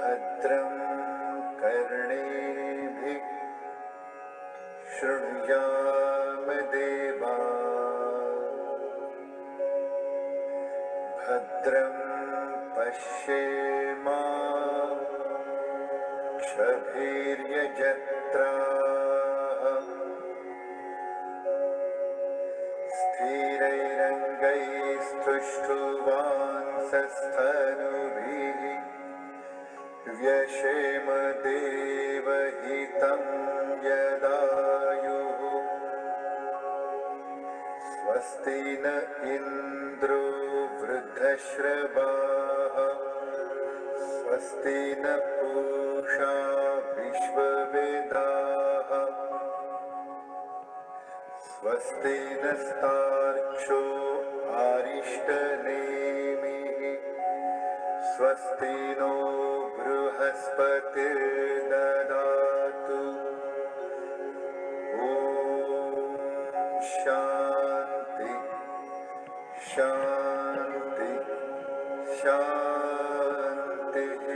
भद्रं कर्णेभिः शृणुयाम देवा भद्रं पश्येमाक्षभिर्यजत्राः स्थिरैरङ्गैस्तुष्टुवांसस्तनुभिः व्यशेम देवहितं यदायुः स्वस्ति न इन्द्रो वृद्धश्रवाः स्वस्ति न पूषा विश्ववेदाः स्वस्ति नस्तार्क्ष्यो अरिष्टनेमिः स्वस्ति नो बृहस्पतिर्ददातु ॐ शान्ति शान्ति शान्तिः।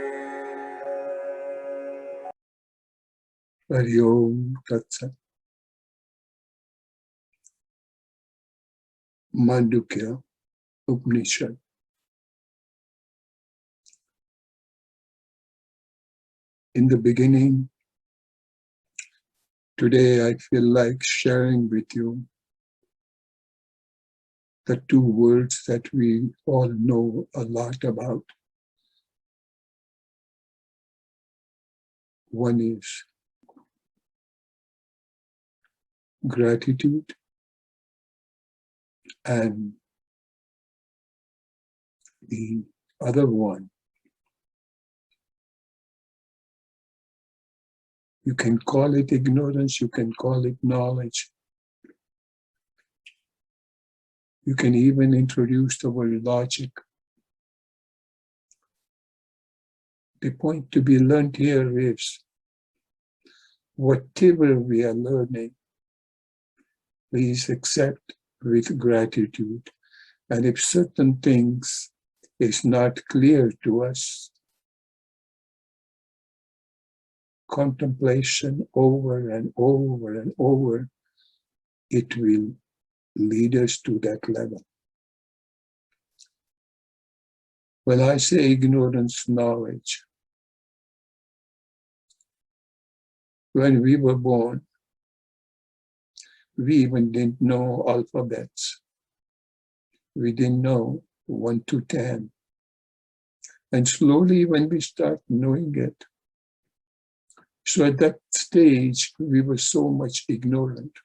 Hari Om Tat Sat. Mandukya Upanishad. In the beginning, today I feel like sharing with you the two words that we all know a lot about. One is gratitude, and the other one, you can call it ignorance, you can call it knowledge. You can even introduce the word logic. The point to be learned here is whatever we are learning, please accept with gratitude. And if certain things is not clear to us, contemplation over and over and over, it will lead us to that level. When I say ignorance, knowledge, when we were born, we even didn't know alphabets. We didn't know 1 to 10. And slowly when we start knowing it, so at that stage, we were so much ignorant.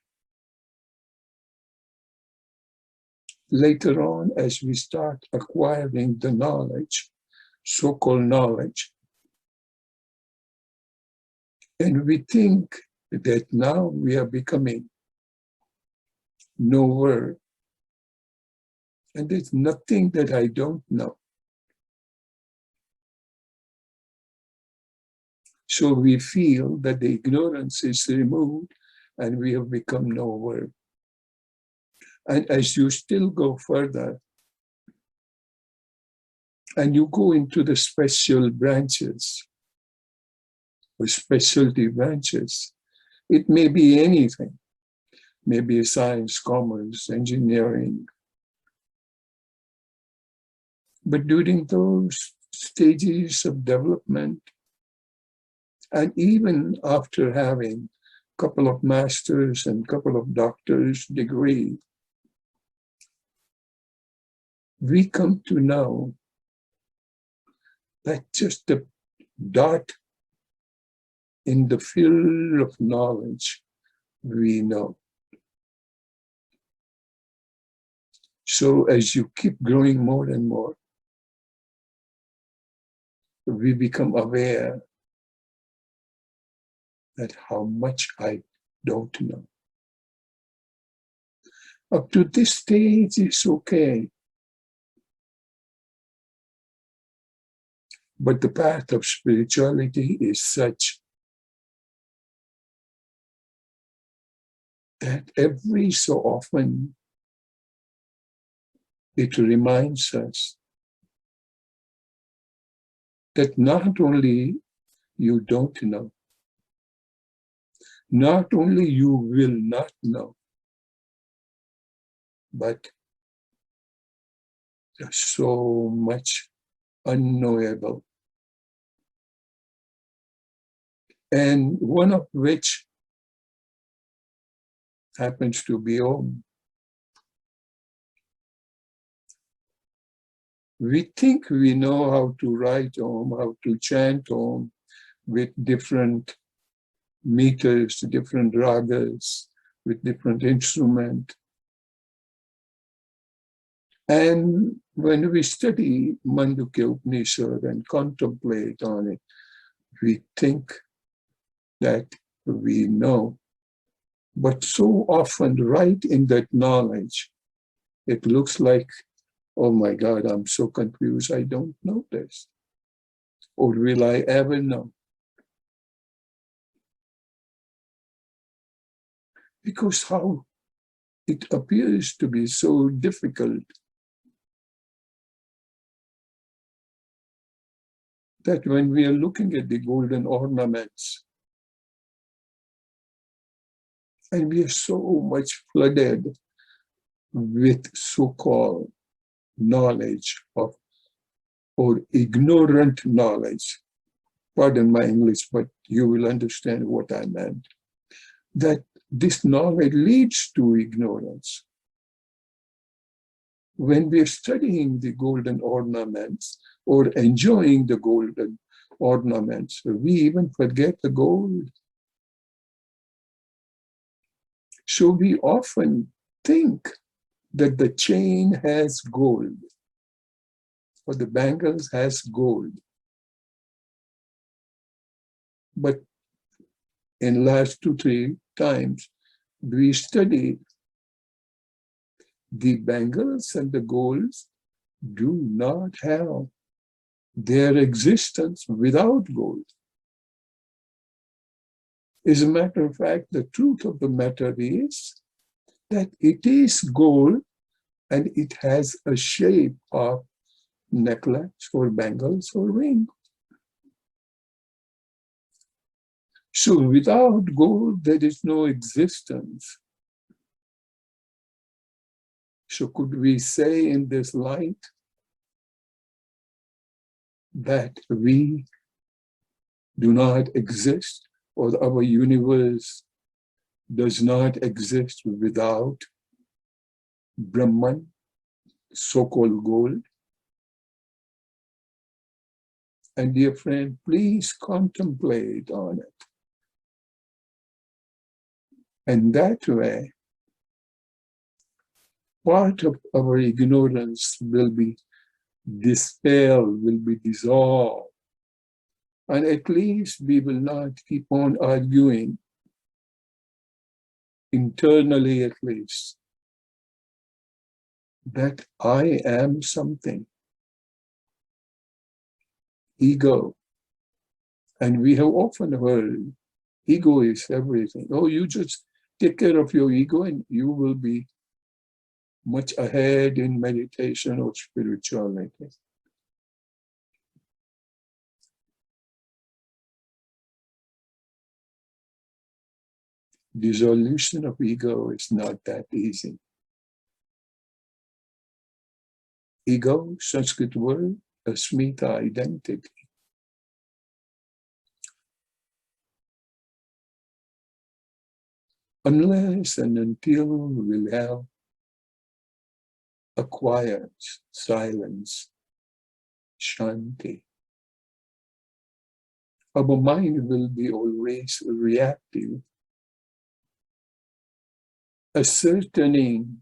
Later on, as we start acquiring the knowledge, so-called knowledge, and we think that now we are becoming knower, and there's nothing that I don't know. So we feel that the ignorance is removed and we have become knower. And as you still go further, and you go into the special branches, or specialty branches, it may be anything. Maybe science, commerce, engineering. But during those stages of development, and even after having a couple of masters and a couple of doctors' degree, we come to know that just a dot in the field of knowledge we know. So as you keep growing more and more, we become aware that how much I don't know. Up to this stage, it's okay. But the path of spirituality is such that every so often it reminds us that not only you don't know, not only you will not know, but there's so much unknowable. And one of which happens to be Om. We think we know how to write Om, how to chant Om with different meters, different ragas, with different instruments. And when we study Mandukya Upanishad and contemplate on it, we think that we know. But so often, right in that knowledge, it looks like, oh my God, I'm so confused, I don't know this. Or will I ever know? Because how it appears to be so difficult that when we are looking at the golden ornaments, and we are so much flooded with so-called knowledge of, or ignorant knowledge, pardon my English, but you will understand what I meant, that this knowledge leads to ignorance. When we are studying the golden ornaments or enjoying the golden ornaments, we even forget the gold. So we often think that the chain has gold or the bangles has gold. But in last 2-3 times, we studied the bangles and the golds do not have their existence without gold. As a matter of fact, the truth of the matter is that it is gold and it has a shape of necklace or bangles or ring. So without gold, there is no existence. So could we say in this light that we do not exist, or our universe does not exist without Brahman, so-called gold? And dear friend, please contemplate on it. And that way, part of our ignorance will be dispelled, will be dissolved. And at least we will not keep on arguing, internally at least, that I am something. Ego. And we have often heard, ego is everything. Oh, you just take care of your ego and you will be much ahead in meditation or spirituality. Dissolution of ego is not that easy. Ego, Sanskrit word, asmita, identity. Unless and until we will have acquired silence, shanti, our mind will be always reactive, ascertaining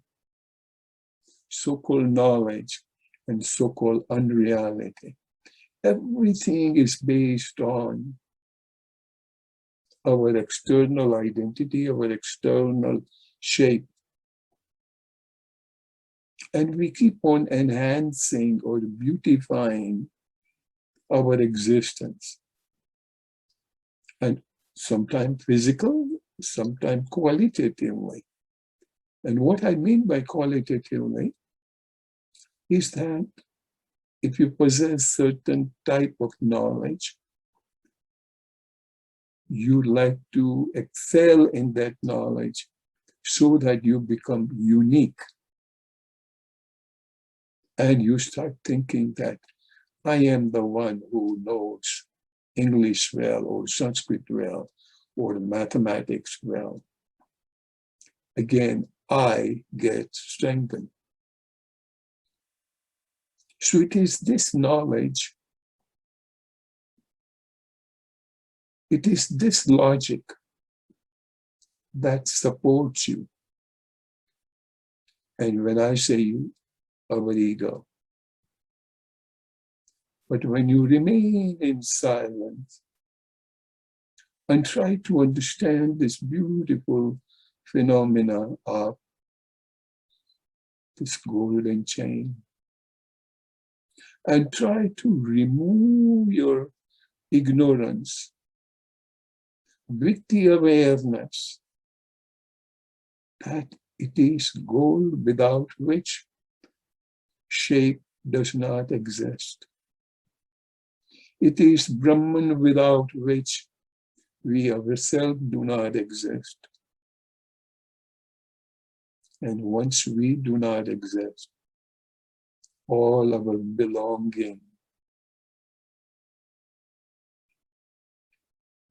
so-called knowledge and so-called unreality. Everything is based on our external identity, our external shape. And we keep on enhancing or beautifying our existence. And sometimes physical, sometimes qualitatively. And what I mean by qualitatively is that if you possess certain type of knowledge, you like to excel in that knowledge so that you become unique. And you start thinking that I am the one who knows English well, or Sanskrit well, or mathematics well. Again, I get strengthened. So it is this knowledge, it is this logic that supports you. And when I say you, our ego. But when you remain in silence and try to understand this beautiful phenomena of this golden chain, and try to remove your ignorance with the awareness that it is gold without which shape does not exist. It is Brahman without which we ourselves do not exist. And once we do not exist, all our belonging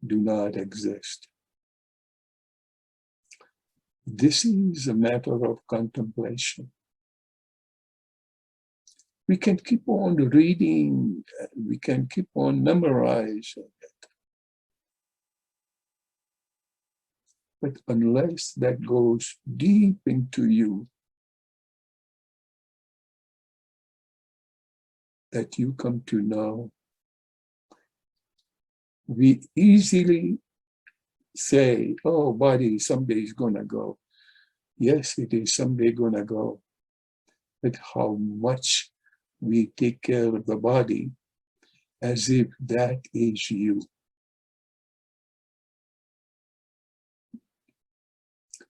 do not exist. This is a matter of contemplation. We can keep on reading, we can keep on memorizing it. But unless that goes deep into you, that you come to know, we easily say, oh, body someday is gonna go. Yes, it is someday gonna go. But how much we take care of the body as if that is you.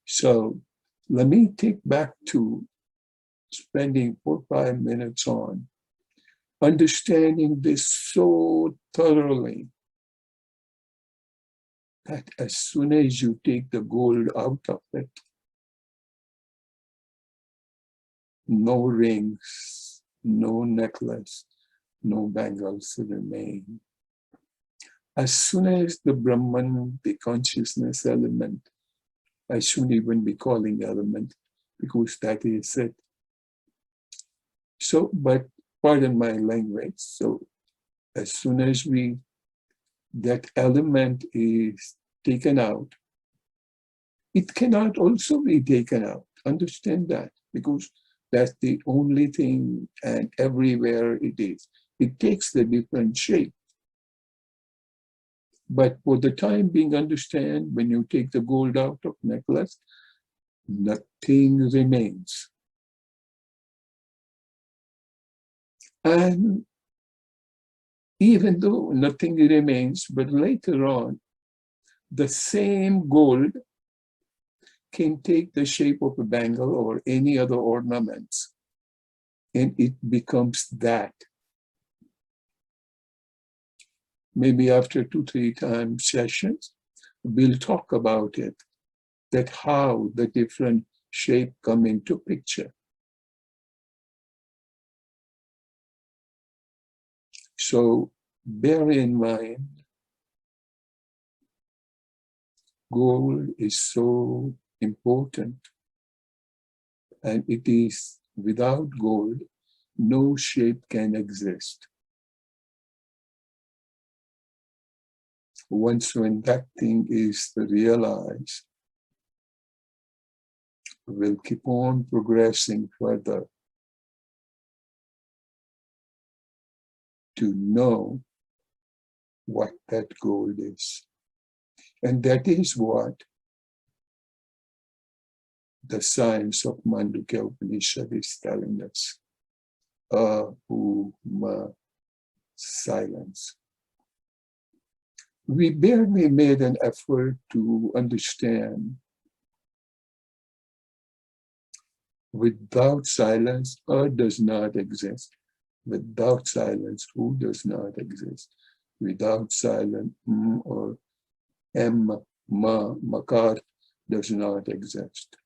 So let me take back to spending 4 or 5 minutes on understanding this so thoroughly that as soon as you take the gold out of it, no rings, no necklace, no bangles remain. As soon as the Brahman, the consciousness element, I shouldn't even be calling element because that is it. So, but pardon my language. So as soon as that element is taken out, it cannot also be taken out. Understand that, because that's the only thing, and everywhere it is. It takes the different shape. But for the time being, understand, when you take the gold out of necklace, nothing remains. And even though nothing remains, but later on, the same gold can take the shape of a bangle or any other ornaments, and it becomes that. Maybe after 2 or 3 times sessions, we'll talk about it, that how the different shape come into picture. So bear in mind, gold is so important, and it is without gold, no shape can exist. Once when that thing is realized, we'll keep on progressing further to know what that gold is. And that is what the science of Mandukya Upanishad is telling us. Silence. We barely made an effort to understand without silence, does not exist. Without silence, who does not exist? Without silence, or makar does not exist.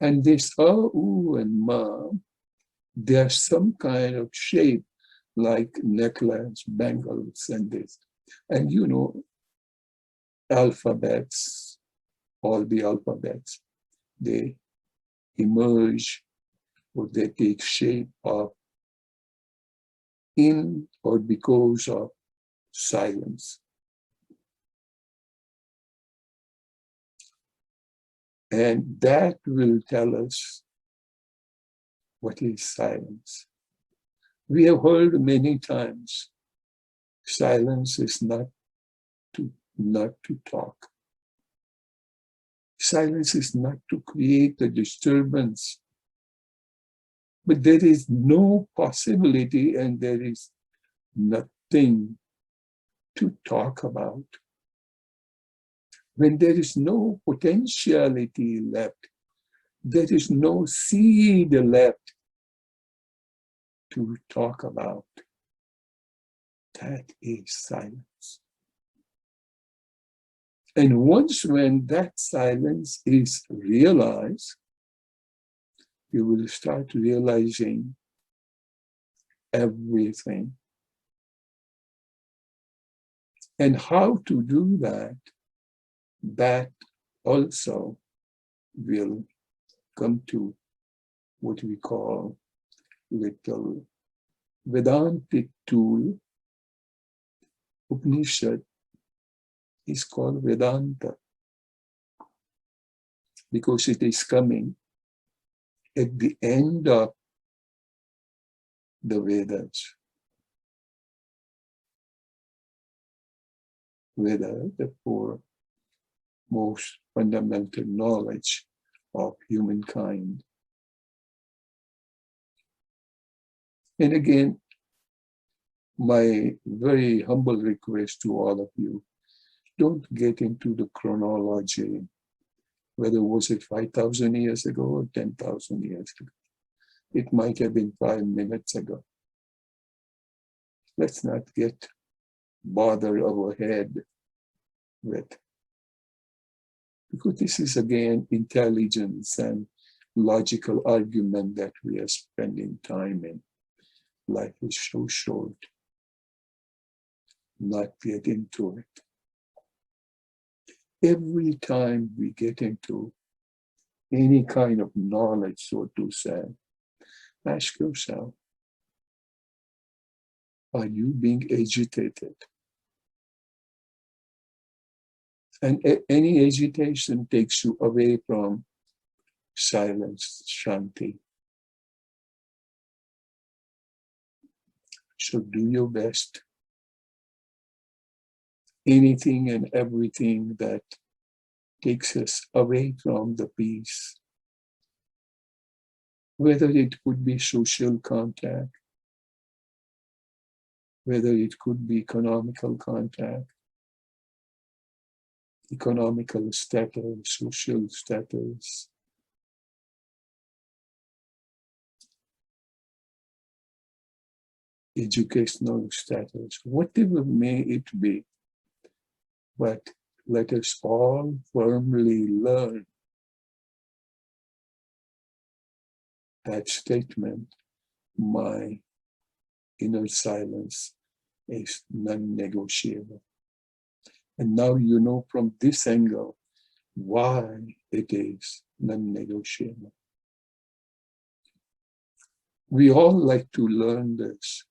And this u and ma, there's some kind of shape like necklace, bangles, and this. And you know, alphabets, all the alphabets, they emerge or they take shape of in or because of silence. And that will tell us what is silence. We have heard many times, silence is not to talk. Silence is not to create a disturbance. But there is no possibility and there is nothing to talk about. When there is no potentiality left, there is no seed left to talk about. That is silence. And once when that silence is realized, you will start realizing everything. And how to do that, that also will come to what we call little Vedantic tool. Upanishad is called Vedanta because it is coming at the end of the Vedas. Veda, the four most fundamental knowledge of humankind. And again, my very humble request to all of you, don't get into the chronology, whether was it 5,000 years ago or 10,000 years ago. It might have been 5 minutes ago. Let's not get bothered our head with, because this is again intelligence and logical argument that we are spending time in. Life is so short. Not get into it. Every time we get into any kind of knowledge, so to say, ask yourself, are you being agitated? And any agitation takes you away from silence, shanti. So do your best. Anything and everything that takes us away from the peace, whether it could be social contact, whether it could be economical contact, economical status, social status, educational status, whatever may it be. But let us all firmly learn that statement, my inner silence is non-negotiable. And now you know from this angle why it is non-negotiable. We all like to learn this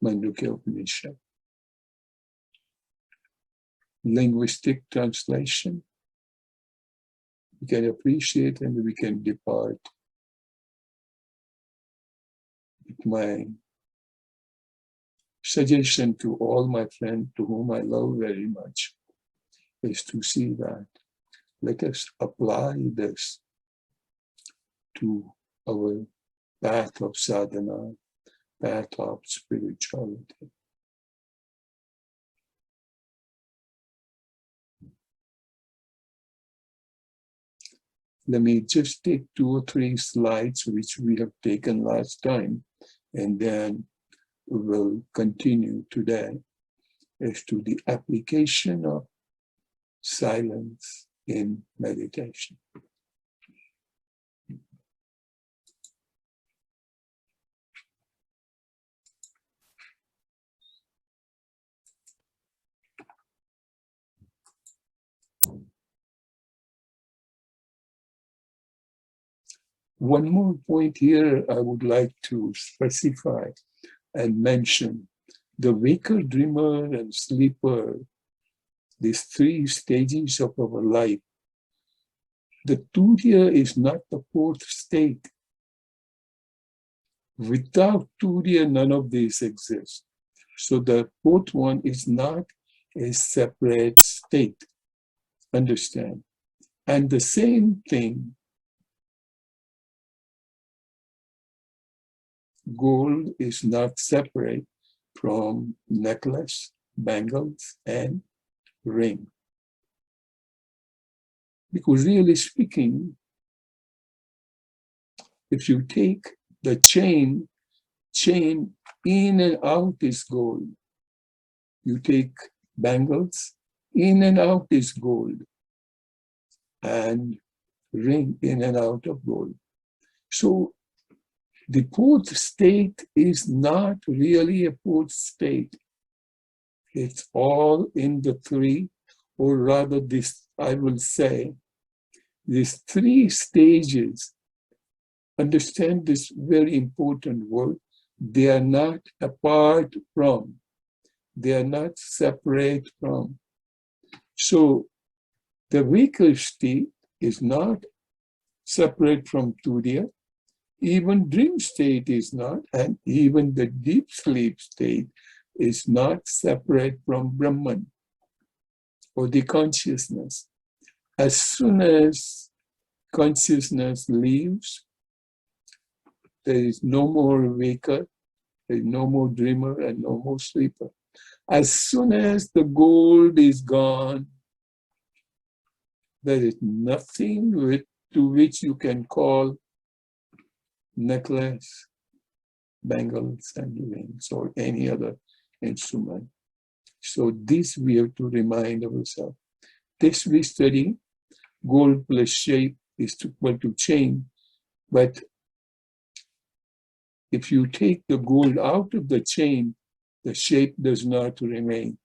Mandukya Upanishad. Linguistic translation, we can appreciate and we can depart. My suggestion to all my friends, to whom I love very much, is to see that. Let us apply this to our path of sadhana, path of spirituality. let me just take 2 or 3 slides which we have taken last time, and then we will continue today as to the application of silence in meditation. One more point here I would like to specify and mention. The waker, dreamer, and sleeper, these 3 stages of our life. The Turiya is not the 4th state. Without Turiya, none of these exist. So the 4th one is not a separate state. Understand? And the same thing, gold is not separate from necklace, bangles, and ring. Because really speaking, if you take the chain in and out is gold. You take bangles, in and out is gold. And ring, in and out of gold. So the 4th state is not really a 4th state. It's all in the 3, or rather this, I will say, these 3 stages. Understand this very important word. They are not apart from. They are not separate from. So the waker state is not separate from Turiya. Even dream state is not, and even the deep sleep state is not separate from Brahman or the consciousness. As soon as consciousness leaves, there is no more waker, there is no more dreamer, and no more sleeper. As soon as the gold is gone, there is nothing to which you can call necklace, bangles, and rings, or any other instrument. So this we have to remind ourselves. This we study, gold plus shape is equal to chain, but if you take the gold out of the chain, the shape does not remain.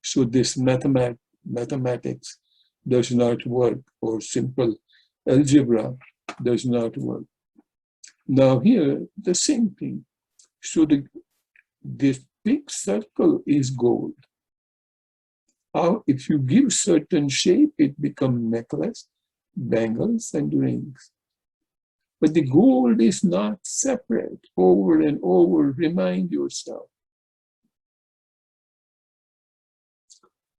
So this mathematics does not work, or simple algebra does not work. Now here, the same thing. So this big circle is gold. If you give certain shape, it becomes necklace, bangles, and rings. But the gold is not separate. Over and over, remind yourself.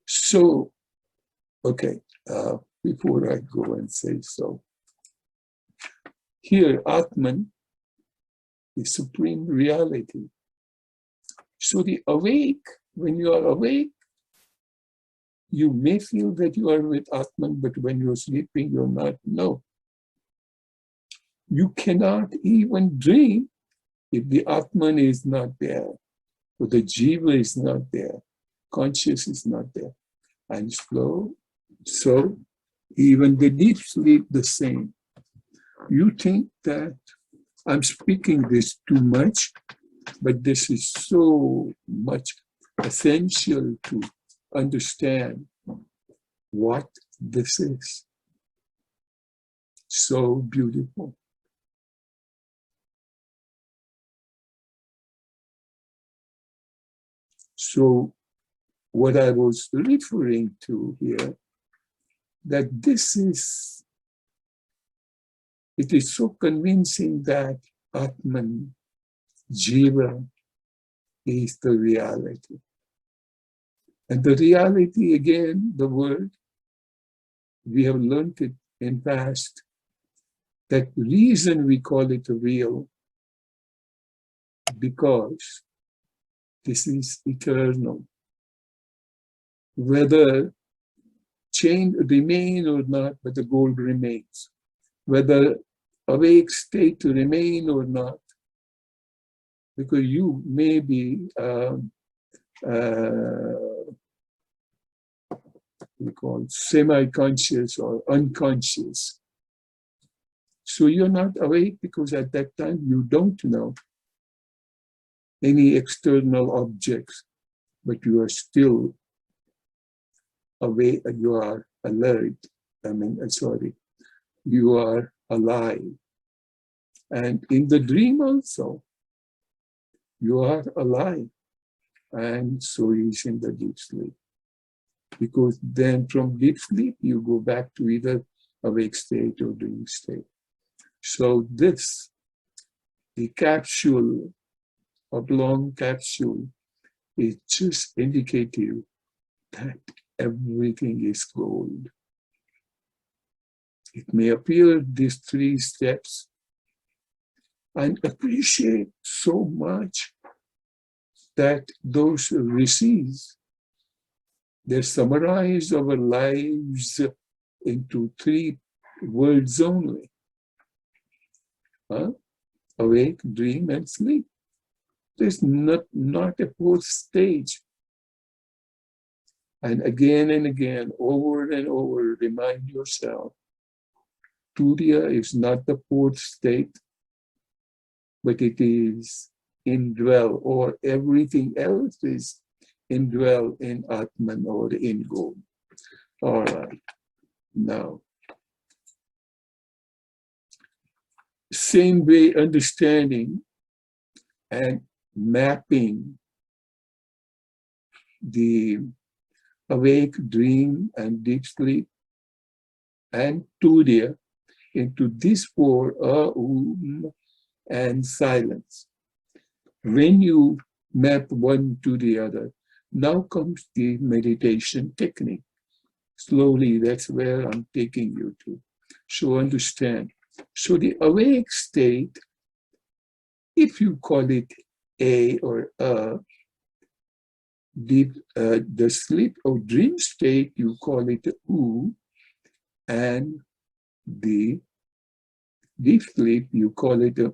So, okay, before I go and say so, here, Atman is supreme reality. So the awake, when you are awake, you may feel that you are with Atman, but when you're sleeping, you're not. No. You cannot even dream if the Atman is not there, or the Jiva is not there, conscious is not there. And slow, so even the deep sleep the same. You think that I'm speaking this too much, but this is so much essential to understand what this is. So beautiful. So what I was referring to here, that this is, it is so convincing that Atman, Jiva, is the reality. And the reality, again, the word, we have learned it in past, that reason we call it real, because this is eternal. Whether chain remain or not, but the gold remains. whether awake state to remain or not, because you may be we call semi-conscious or unconscious. So you're not awake because at that time you don't know any external objects, but you are still awake, you are alert. You are alive. And in the dream also, you are alive. And so is in the deep sleep. Because then from deep sleep, you go back to either awake state or dream state. So this, the capsule, oblong capsule, is just indicative that everything is gold. It may appear these 3 steps and appreciate so much that those who receive, they summarize our lives into 3 words only. Awake, dream, and sleep. There's not a 4th stage. And again, over and over, remind yourself, Turiya is not the 4th state, but it is indwell, or everything else is indwell in Atman or in God. All right. Now, same way understanding and mapping the awake, dream, and deep sleep and Turiya into these 4 and silence. When you map one to the other, now comes the meditation technique. Slowly, that's where I'm taking you to. So understand. So the awake state, if you call it A or the sleep or dream state, you call it U, and the deep sleep, you call it a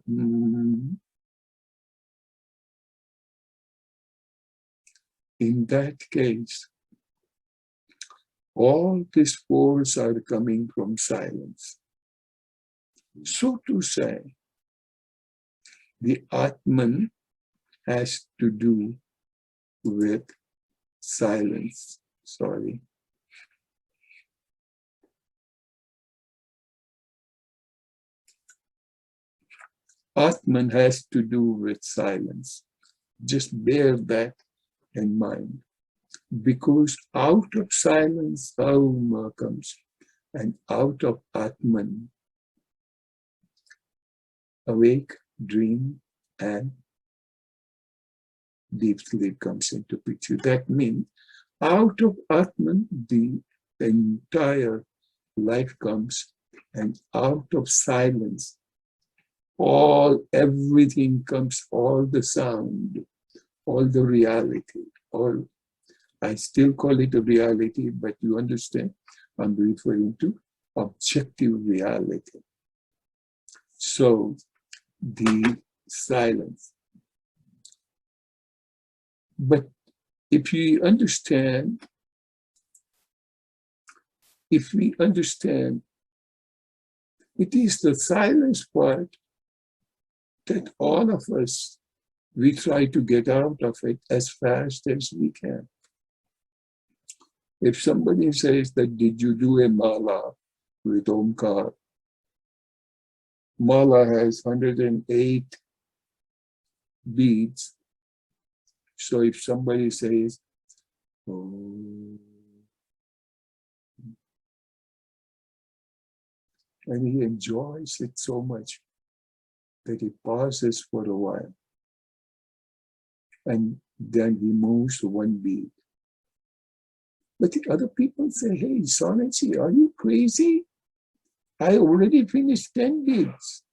In that case, all these 4s are coming from silence. So to say, the Atman has to do with silence. Sorry. Atman has to do with silence. Just bear that in mind. Because out of silence, Aum comes. And out of Atman, awake, dream, and deep sleep comes into picture. That means out of Atman, the entire life comes, and out of silence, everything comes, all the sound, all the reality, all. I still call it a reality, but you understand, I'm referring to objective reality. So the silence. But if we understand, it is the silence part that all of us, we try to get out of it as fast as we can. If somebody says that, did you do a mala with Omkar? Mala has 108 beads. So if somebody says, oh, and he enjoys it so much that he pauses for a while, and then he moves to one bead. But the other people say, hey, Sonachi, are you crazy? I already finished 10 beads.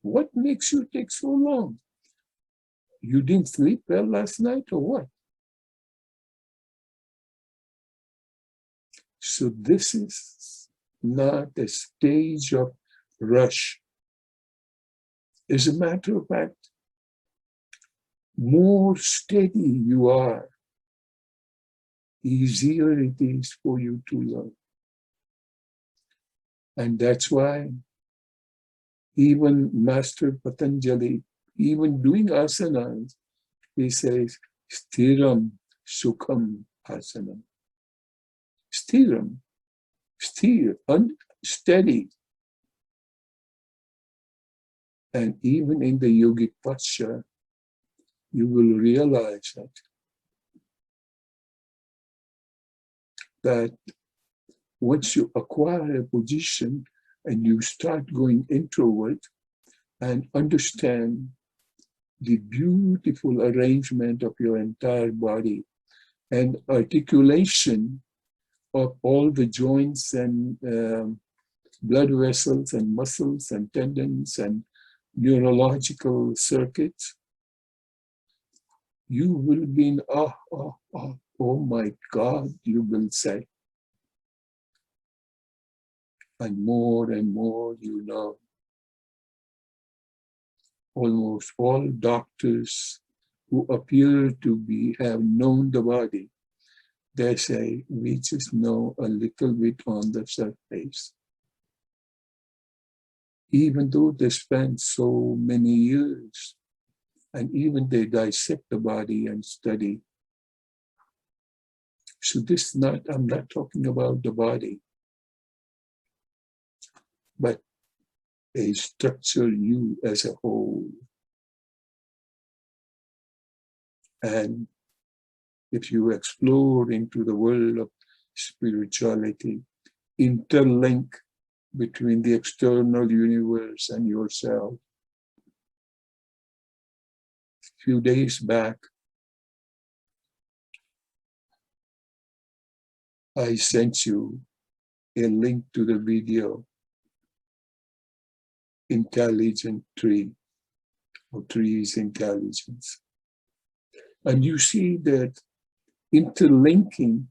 What makes you take so long? You didn't sleep well last night or what? So this is not a stage of rush. As a matter of fact, more steady you are, easier it is for you to learn. And that's why even Master Patanjali, even doing asanas, he says, Stiram Sukham Asanam. Stiram, steer, steady. And even in the yogic posture, you will realize that once you acquire a position and you start going introvert and understand the beautiful arrangement of your entire body and articulation of all the joints and blood vessels and muscles and tendons and neurological circuits, you will be in oh my God, you will say. And more you know. Almost all doctors who appear to have known the body, they say, we just know a little bit on the surface. Even though they spend so many years, and even they dissect the body and study. So I'm not talking about the body, but a structure, you as a whole. And if you explore into the world of spirituality, interlink between the external universe and yourself. A few days back, I sent you a link to the video, Intelligent Tree, or Trees Intelligence. And you see that interlinking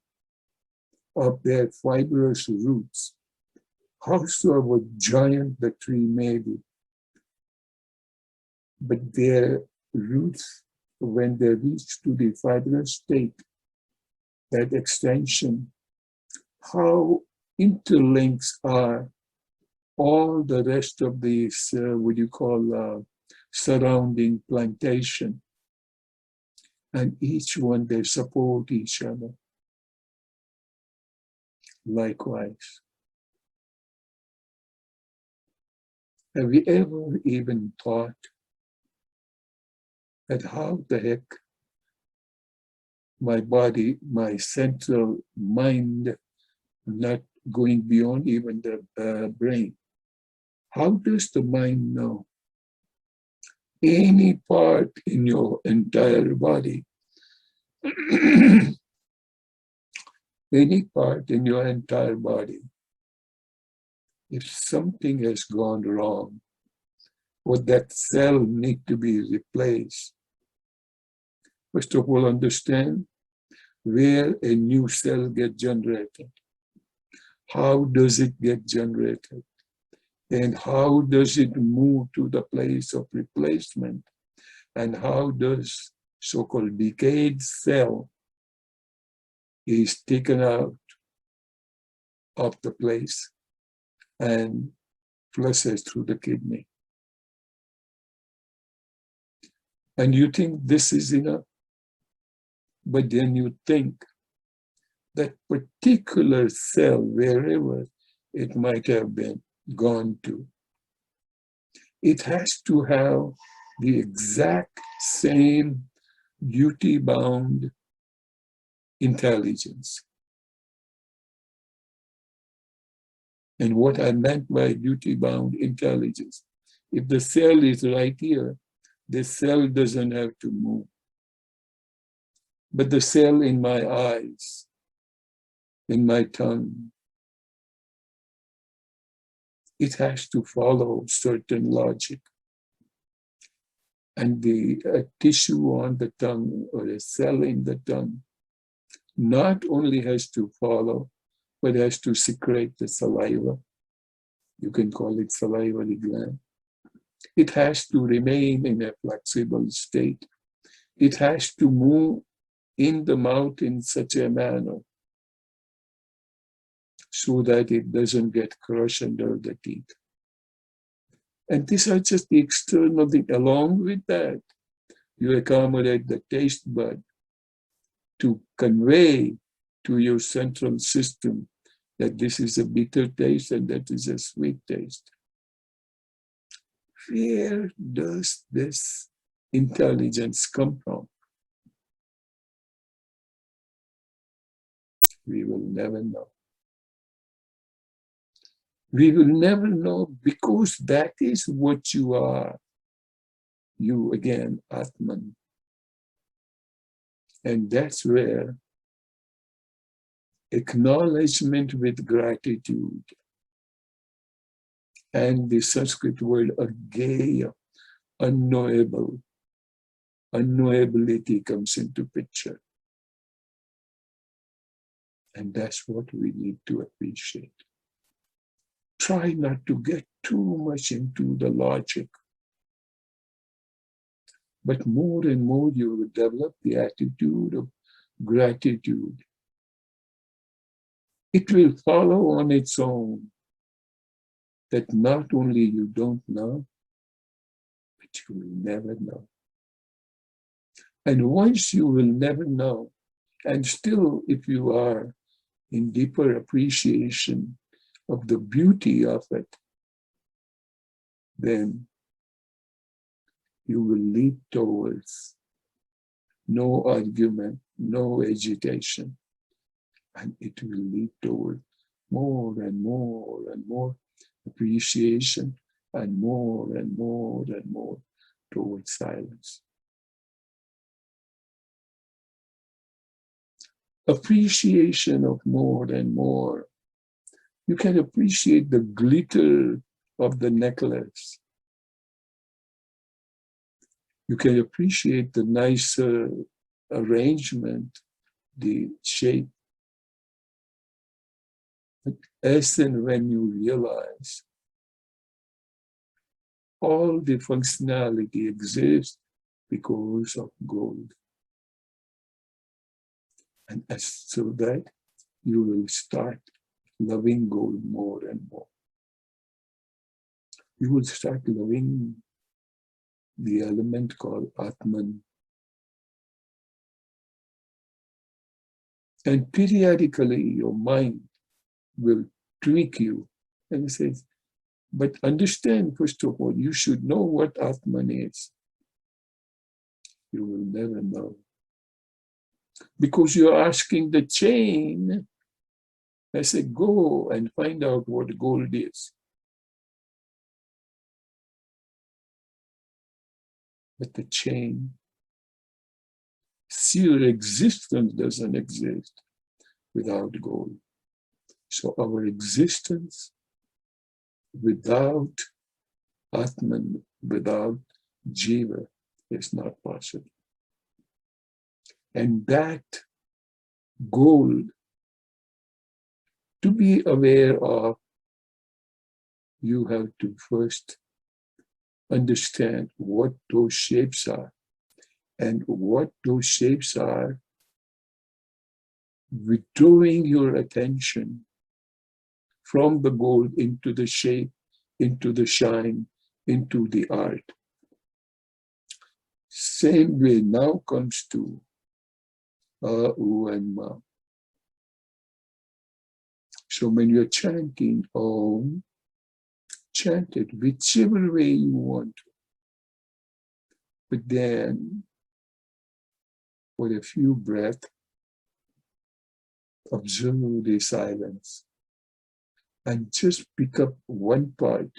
of their fibrous roots, howsoever giant the tree may be, but their roots, when they reach to the fibrous state, that extension, how interlinks are all the rest of these, what you call surrounding plantation. And each one, they support each other. Likewise. Have you ever even thought that how the heck my body, my central mind, not going beyond even the brain, how does the mind know any part in your entire body, any part in your entire body, if something has gone wrong, would that cell need to be replaced? First of all, understand where a new cell gets generated. How does it get generated? And how does it move to the place of replacement? And how does so-called decayed cell is taken out of the place and flushes through the kidney? And you think this is enough, but then you think that particular cell, wherever it might have been gone to, it has to have the exact same duty-bound intelligence. And what I meant by duty-bound intelligence, if the cell is right here, the cell doesn't have to move. But the cell in my eyes, in my tongue, it has to follow certain logic. And the tissue on the tongue or a cell in the tongue not only has to follow, but has to secrete the saliva. You can call it salivary gland. It has to remain in a flexible state. It has to move in the mouth in such a manner so that it doesn't get crushed under the teeth. And these are just the external thing. Along with that, you accommodate the taste bud to convey to your central system that this is a bitter taste and that is a sweet taste. Where does this intelligence come from? We will never know. We will never know because that is what you are. You again, Atman. And that's where acknowledgement with gratitude and the Sanskrit word ageya, unknowable, unknowability comes into picture. And that's what we need to appreciate. Try not to get too much into the logic, but more and more you will develop the attitude of gratitude. It will follow on its own that not only you don't know, but you will never know. And once you will never know, and still if you are in deeper appreciation of the beauty of it, then you will lead towards no argument, no agitation, and it will lead toward more and more and more appreciation and more towards silence. Appreciation of more and more. You can appreciate the glitter of the necklace. You can appreciate the nicer arrangement, the shape. But as and when you realize all the functionality exists because of gold. And as so that you will start loving gold more and more. You will start loving the element called Atman. And periodically your mind will tweak you and says, but understand, first of all, you should know what Atman is. You will never know. Because you're asking the chain, I say, go and find out what gold is. But the chain, sheer existence doesn't exist without gold. So our existence without Atman, without Jiva, is not possible. And that gold, to be aware of, you have to first understand what those shapes are. And what those shapes are, withdrawing your attention from the gold into the shape, into the shine, into the art. Same way now comes to U and Ma. So when you're chanting Om, chant it whichever way you want. But then, for a few breaths, observe the silence and just pick up one part,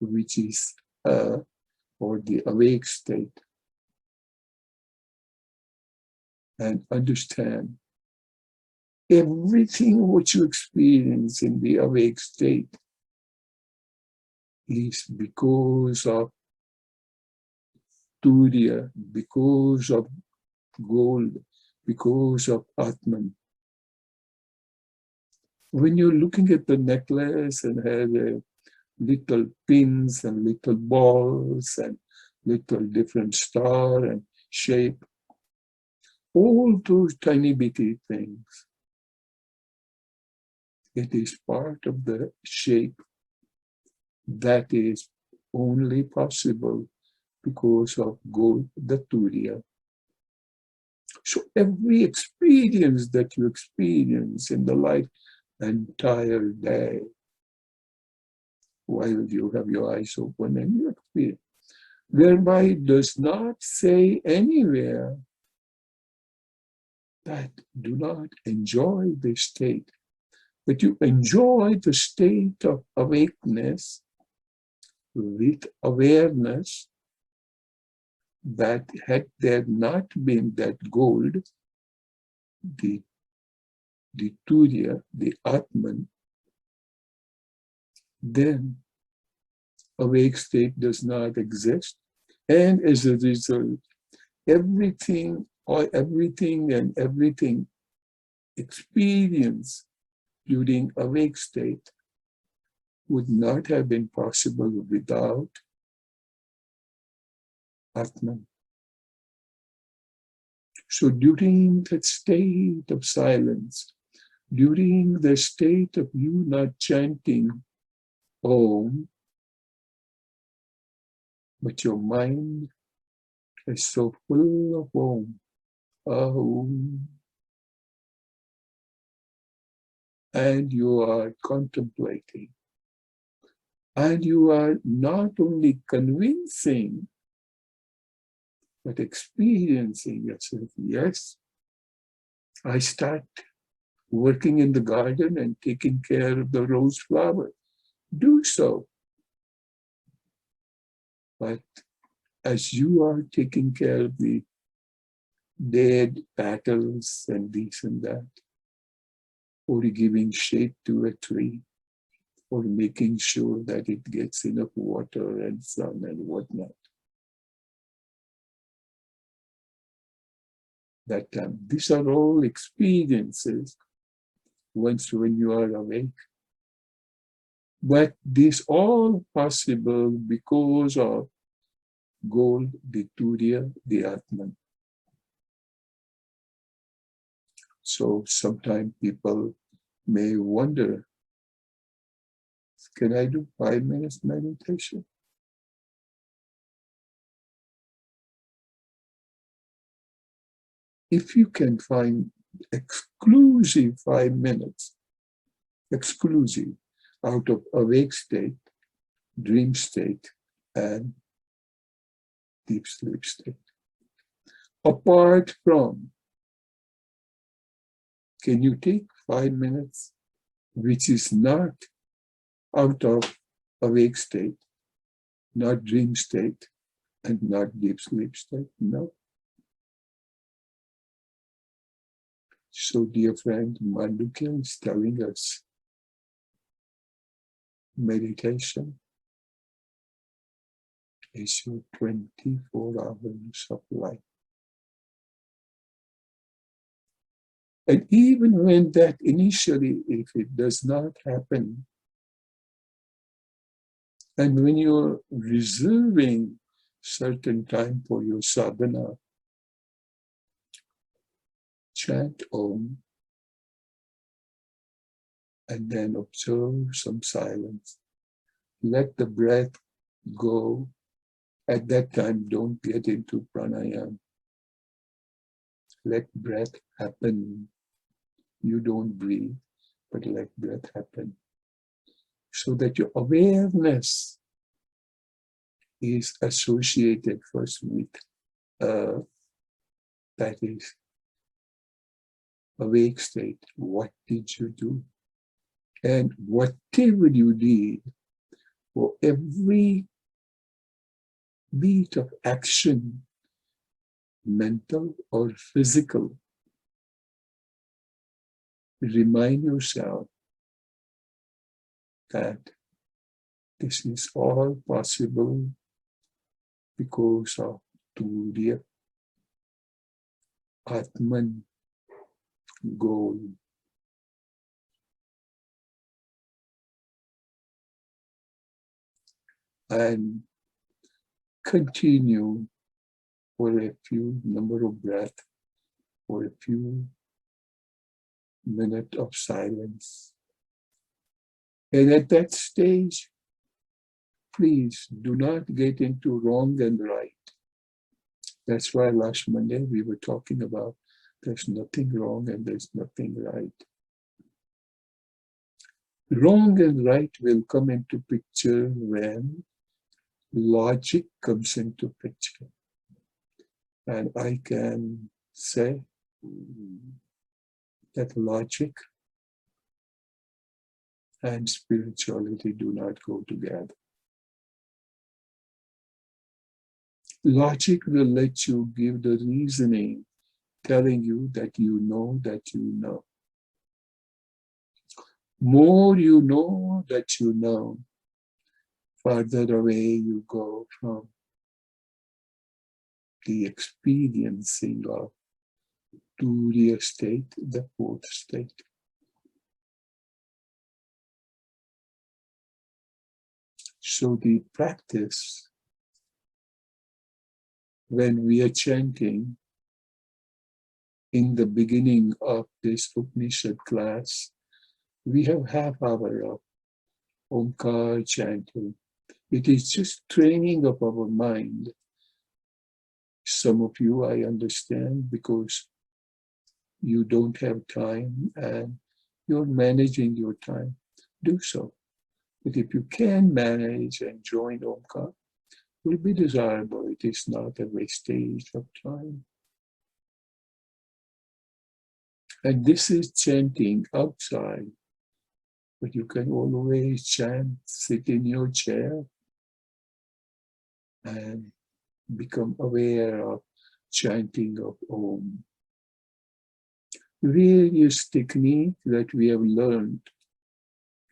which is or the awake state, and understand everything what you experience in the awake state is because of Turiya, because of gold, because of Atman. When you're looking at the necklace and has a little pins and little balls and little different star and shape. All those tiny bitty things. It is part of the shape that is only possible because of the Turiya. So every experience that you experience in the life, entire day, while you have your eyes open and you experience, thereby it does not say anywhere that do not enjoy the state, but you enjoy the state of awakeness with awareness that had there not been that gold, the Turiya, the Atman, then awake state does not exist. And as a result, everything experience during awake state would not have been possible without Atman. So during that state of silence, during the state of you not chanting Om, but your mind is so full of Om, Om, and you are contemplating, and you are not only convincing, but experiencing yourself. Yes, I start working in the garden and taking care of the rose flower. Do so. But as you are taking care of the dead petals and this and that, or giving shade to a tree, or making sure that it gets enough water and sun and whatnot, that these are all experiences once when you are awake. But this all possible because of gold, the Turiya, the Atman. So sometimes people may wonder, can I do 5 minutes meditation? If you can find exclusive 5 minutes, exclusive, out of awake state, dream state, and deep sleep state. Apart from, can you take 5 minutes, which is not out of awake state, not dream state, and not deep sleep state? No. So, dear friend, Mandukya is telling us meditation is your 24 hours of life. And even when that initially, if it does not happen, and when you're reserving certain time for your sadhana, chant Om, and then observe some silence. Let the breath go. At that time, don't get into pranayama. Let breath happen. You don't breathe, but let breath happen. So that your awareness is associated first with that is awake state. What did you do? And whatever you did, for every beat of action, mental or physical, remind yourself that this is all possible because of Turiya, Atman, goal. and continue for a few number of breaths, for a few minutes of silence. And at that stage, please do not get into wrong and right. That's why last Monday we were talking about there's nothing wrong and there's nothing right. Wrong and right will come into picture when logic comes into picture. And I can say that logic and spirituality do not go together. Logic will let you give the reasoning, telling you that you know that you know. More you know that you know, farther away you go from the experiencing of Turiya state, the fourth state. So the practice, when we are chanting in the beginning of this Upanishad class, we have half hour of Omkar chanting. It is just training of our mind. Some of you, I understand, because you don't have time and you're managing your time. Do so. But if you can manage and join Omkar, it will be desirable. It is not a wastage of time. And this is chanting outside. But you can always chant, sit in your chair and become aware of chanting of Om. Various techniques that we have learned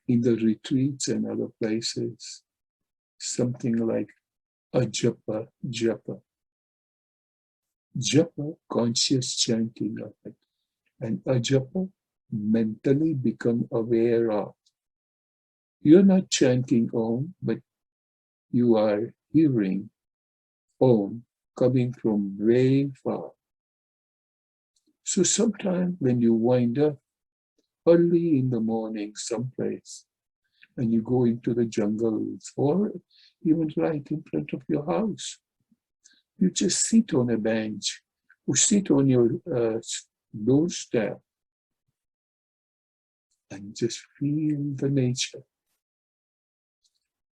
in the retreats and other places, something like ajapa, japa. Japa, conscious chanting of it. And ajapa, mentally become aware of. You're not chanting Om, but you are hearing Om coming from very far. So sometime when you wind up early in the morning someplace and you go into the jungles or even right in front of your house, you just sit on a bench or sit on your doorstep and just feel the nature.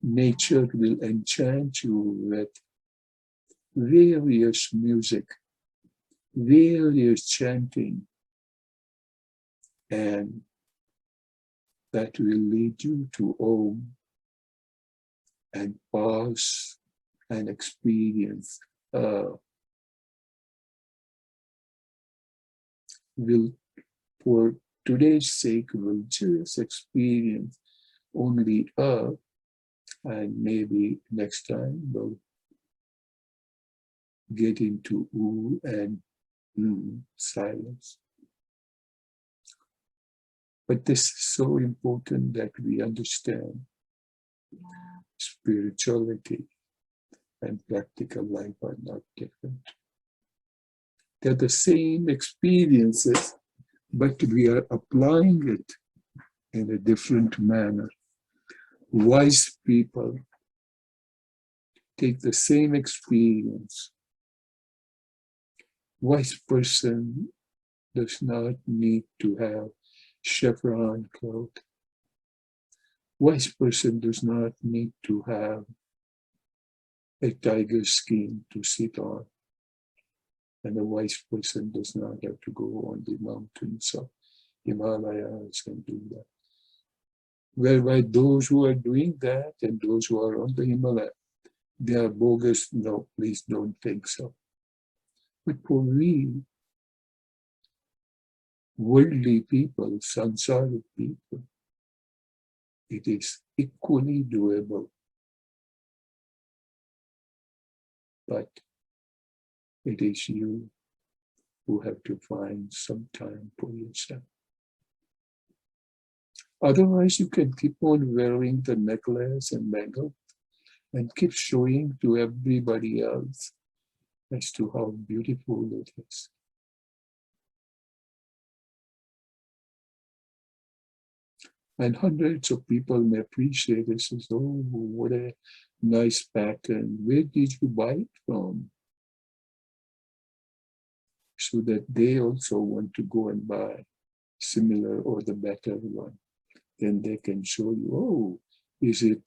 Nature will enchant you with various music, various chanting, and that will lead you to Om and pause and experience. Will, for today's sake, we'll just experience only and maybe next time we'll get into U and silence. But this is so important that we understand spirituality and practical life are not different. They're the same experiences, but we are applying it in a different manner. Wise people take the same experience. Wise person does not need to have chevron cloth. Wise person does not need to have a tiger skin to sit on. And a wise person does not have to go on the mountains of Himalayas and do that. Whereby those who are doing that and those who are on the Himalaya, they are bogus. No, please don't think so. But for we, worldly people, sansaric people, it is equally doable. But it is you who have to find some time for yourself. Otherwise, you can keep on wearing the necklace and bangle and keep showing to everybody else as to how beautiful it is. And hundreds of people may appreciate this as, oh, what a nice pattern. Where did you buy it from? So that they also want to go and buy similar or the better one. Then they can show you, oh, is it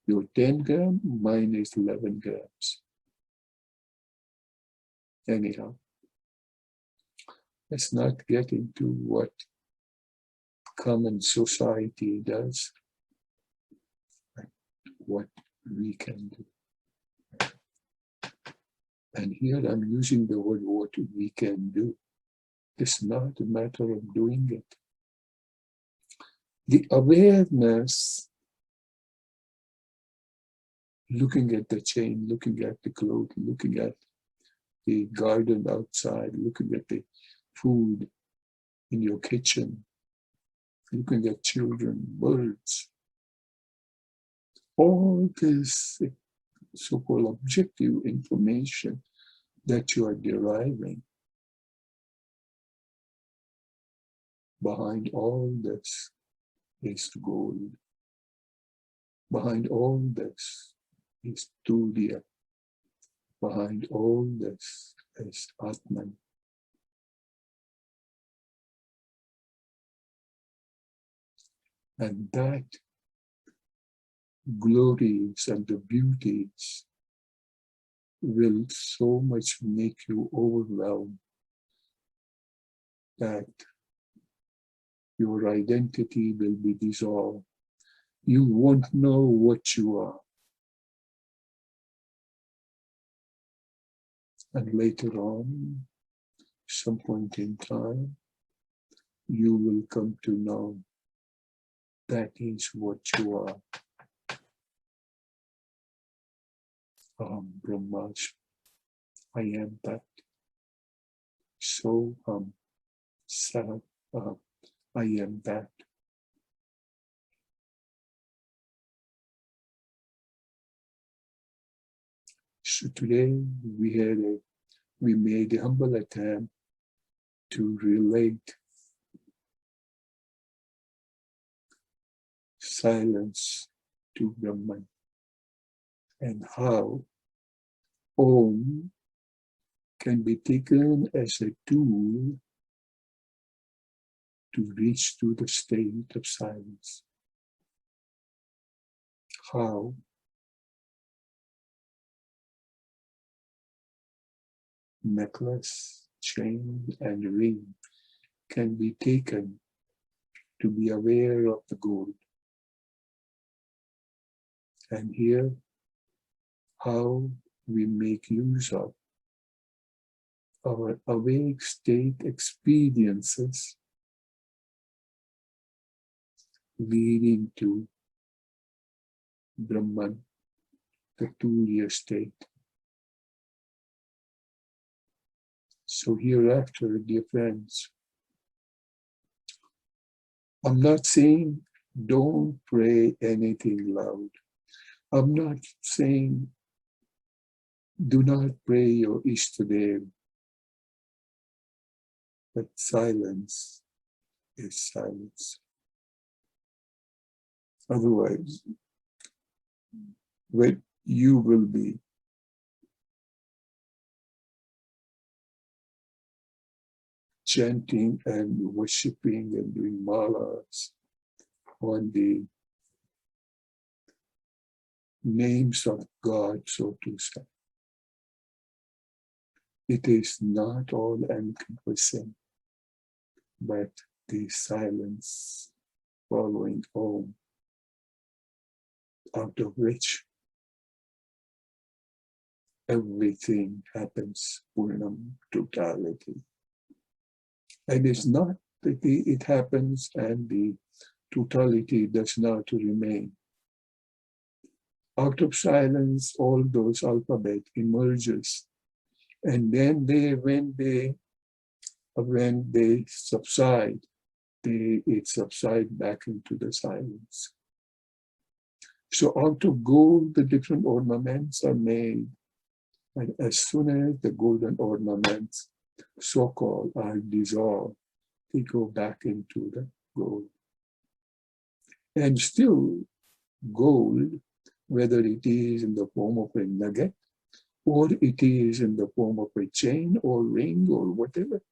your 10 gram? Mine is 11 grams. Anyhow, let's not get into what common society does, what we can do. And here I'm using the word what we can do. It's not a matter of doing it. The awareness, looking at the chain, looking at the clothes, looking at the garden outside, looking at the food in your kitchen, looking at children, birds, all this so-called objective information that you are deriving. Behind all this is gold. Behind all this is Turiya. Behind all this is Atman. And that glories and the beauties will so much make you overwhelmed that your identity will be dissolved. You won't know what you are. And later on, some point in time, you will come to know that is what you are. Brahmash, I am that. So sad, I am that. So today we made a humble attempt to relate silence to Brahman and how Om can be taken as a tool to reach to the state of silence. How necklace, chain, and ring can be taken to be aware of the gold. And here, how we make use of our awake state experiences leading to Brahman, the Turiya state. So hereafter, dear friends, I'm not saying don't pray anything loud. I'm not saying do not pray your Ishtadev, but silence is silence. Otherwise, when you will be chanting and worshipping and doing malas on the names of God, so to say. It is not all encompassing, but the silence following Om, out of which everything happens, Purnam, totality. And it's not that it happens and the totality does not remain. Out of silence, all those alphabet emerges. And then when they subside, it subsides back into the silence. So out of gold, the different ornaments are made. And as soon as the golden ornaments, so-called, are dissolved, they go back into the gold. And still, gold, whether it is in the form of a nugget, or it is in the form of a chain or ring or whatever,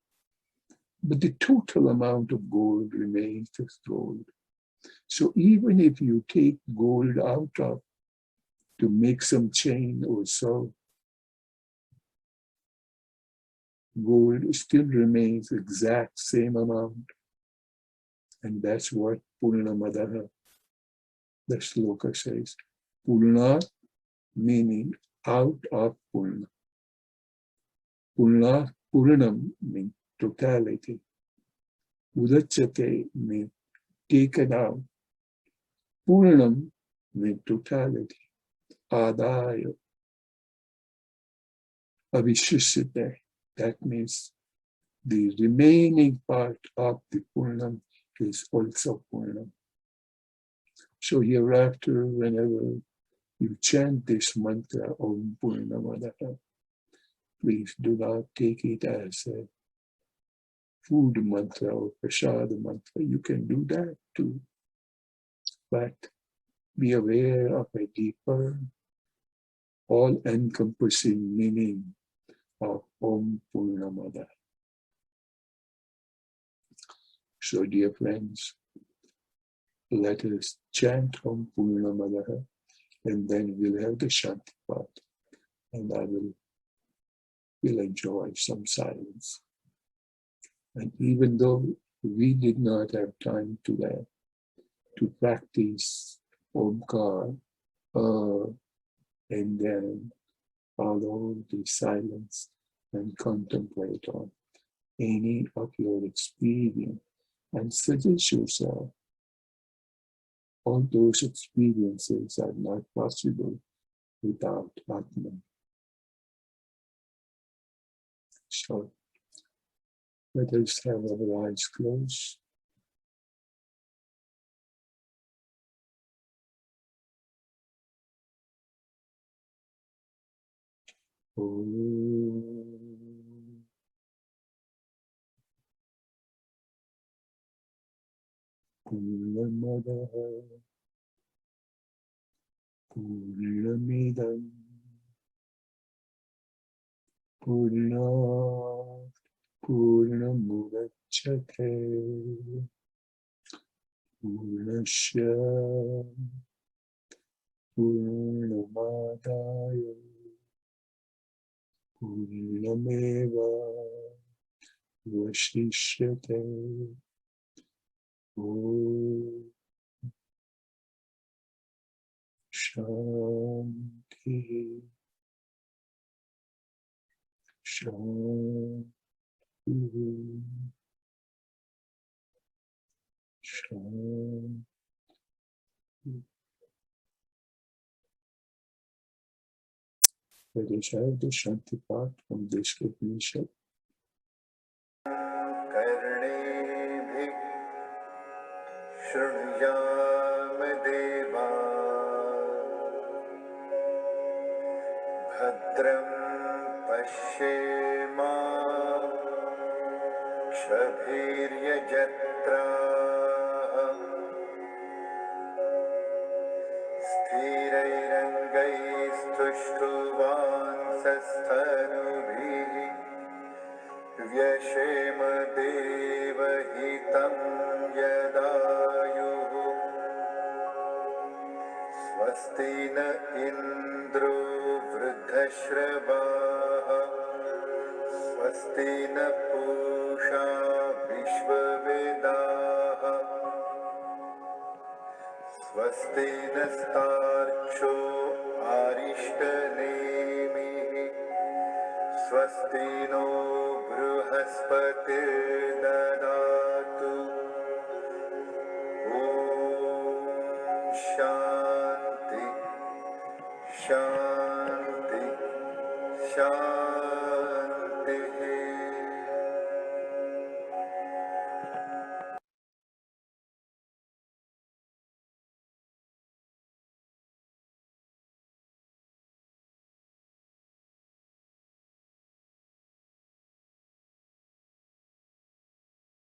but the total amount of gold remains just gold. So even if you take gold out of to make some chain or so, gold still remains exact same amount. And that's what Purnamadaha, the sloka says. Purna meaning out of Purna. Purnam means totality. Udachate means taken out. Purnam means totality. Adaya. Avishishite. That means the remaining part of the Purnam is also Purnam. So hereafter, whenever you chant this mantra Om Purnamadaha, please do not take it as a food mantra or prasad mantra. You can do that too. But be aware of a deeper, all-encompassing meaning of Om Purnamadaha. So dear friends, let us chant Om Purnamadaha, and then we'll have the Shanti part. And I will enjoy some silence. And even though we did not have time to practice Omkar, and then follow the silence and contemplate on any of your experience and suggest yourself. All those experiences are not possible without Atman. So let us have our eyes closed. Purnamadaha Purnamidam Purnat Purnamudachyate Purnasya Purnamadaya Purnameva Vashishyate. Om Shanti Shanti Shanti. Let us have the Shanti part from this Upanishad. कर्णेभिः शृणुयाम देवा भद्रं पश्येमाक्षभिर्यजत्राः स्थिरैरङ्गैस्तुष्टुवांसस्तनुभिः व्यशेम देवहितं यदायुः स्वस्ति न इन्द्रो वृद्धश्रवाः स्वस्ति न पूषा विश्ववेदाः स्वस्ति नस्तार्क्ष्यो अरिष्टनेमिः स्वस्ति no बृहस्पतिर्ददातु ॐ शान्ति शान्ति शान्ति।